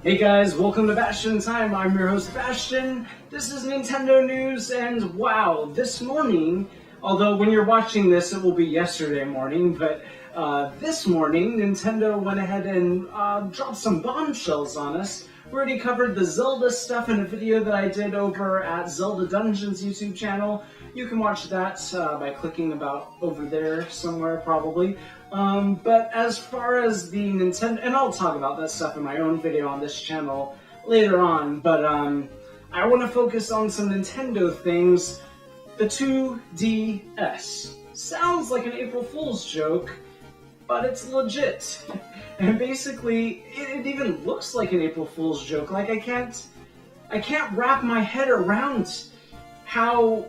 Hey guys, welcome to Bastian Time. I'm your host Bastian. This is Nintendo News, and wow, this morning, although when you're watching this it will be yesterday morning, but this morning Nintendo went ahead and dropped some bombshells on us. We already covered the Zelda stuff in a video that I did over at Zelda Dungeons YouTube channel. You can watch that by clicking about over there somewhere probably. But as far as the Nintendo, and I'll talk about that stuff in my own video on this channel later on, but I want to focus on some Nintendo things. The 2DS. Sounds like an April Fool's joke, but it's legit. And basically, it even looks like an April Fool's joke. Like, I can't wrap my head around how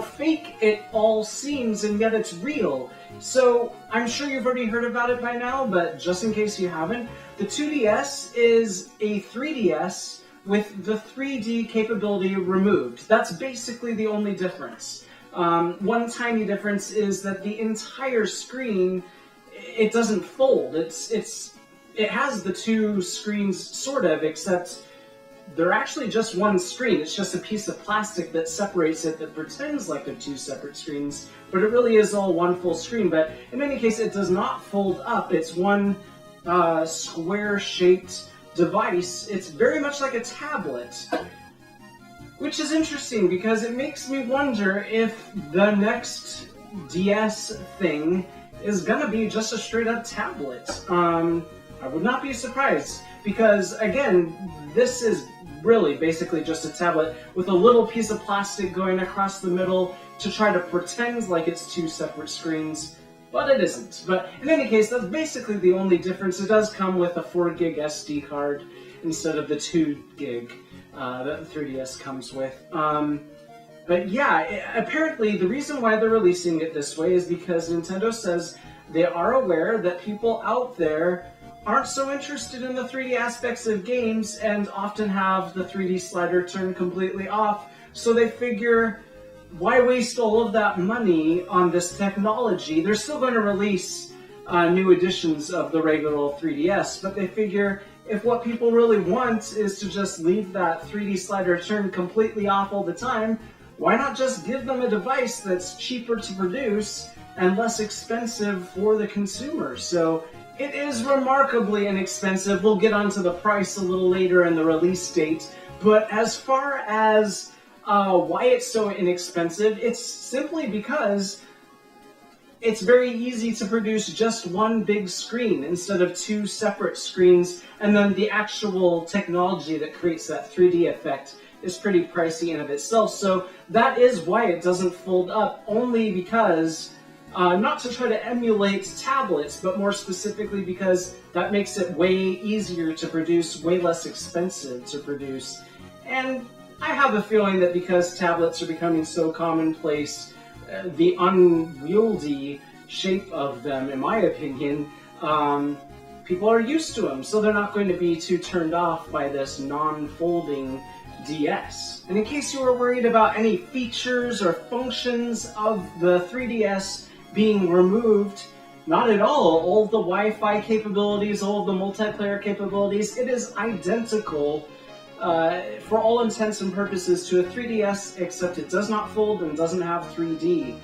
fake it all seems, and yet it's real. So, I'm sure you've already heard about it by now, but just in case you haven't, the 2DS is a 3DS with the 3D capability removed. That's basically the only difference. One tiny difference is that the entire screen, it doesn't fold. It has the two screens, sort of, except they're actually just one screen. It's just a piece of plastic that separates it that pretends like they're two separate screens, but it really is all one full screen. But in any case, it does not fold up. It's one square-shaped device. It's very much like a tablet, which is interesting because it makes me wonder if the next DS thing is gonna be just a straight-up tablet. I would not be surprised, because again, this is really basically just a tablet with a little piece of plastic going across the middle to try to pretend like it's two separate screens, but it isn't. But in any case, that's basically the only difference. It does come with a 4 gig SD card instead of the 2 gig that the 3DS comes with. But yeah, apparently the reason why they're releasing it this way is because Nintendo says they are aware that people out there aren't so interested in the 3D aspects of games and often have the 3D slider turned completely off, so they figure, why waste all of that money on this technology? They're still going to release new editions of the regular 3DS, but they figure if what people really want is to just leave that 3D slider turned completely off all the time, why not just give them a device that's cheaper to produce and less expensive for the consumer? So it is remarkably inexpensive. We'll get onto the price a little later in the release date, but as far as why it's so inexpensive, it's simply because it's very easy to produce just one big screen instead of two separate screens, and then the actual technology that creates that 3D effect is pretty pricey in of itself. So that is why it doesn't fold up, only because not to try to emulate tablets, but more specifically because that makes it way easier to produce, way less expensive to produce. And I have a feeling that because tablets are becoming so commonplace, the unwieldy shape of them, in my opinion, people are used to them, so they're not going to be too turned off by this non-folding DS. And in case you were worried about any features or functions of the 3DS being removed, not at all. All of the Wi-Fi capabilities, all of the multiplayer capabilities, it is identical for all intents and purposes to a 3DS, except it does not fold and doesn't have 3D.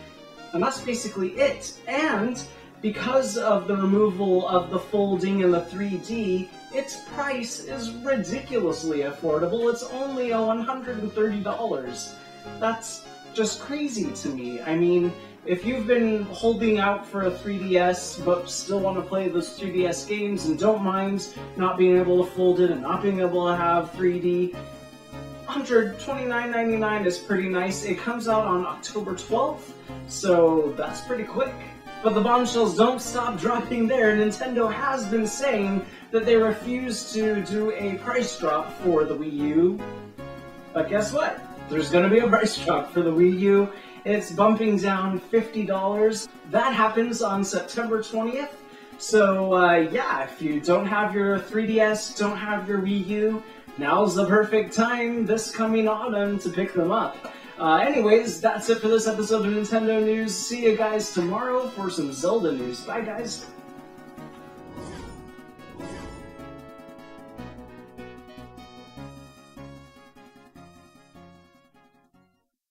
And that's basically it. And because of the removal of the folding and the 3D, its price is ridiculously affordable. It's only $130. That's just crazy to me. I mean, if you've been holding out for a 3DS but still want to play those 3DS games and don't mind not being able to fold it and not being able to have 3D, $129.99 is pretty nice. It comes out on October 12th, so that's pretty quick. But the bombshells don't stop dropping there. Nintendo has been saying that they refuse to do a price drop for the Wii U. But guess what? There's going to be a price drop for the Wii U. It's bumping down $50. That happens on September 20th. So yeah, if you don't have your 3DS, don't have your Wii U, now's the perfect time this coming autumn to pick them up. Anyways, that's it for this episode of Nintendo News. See you guys tomorrow for some Zelda news. Bye, guys.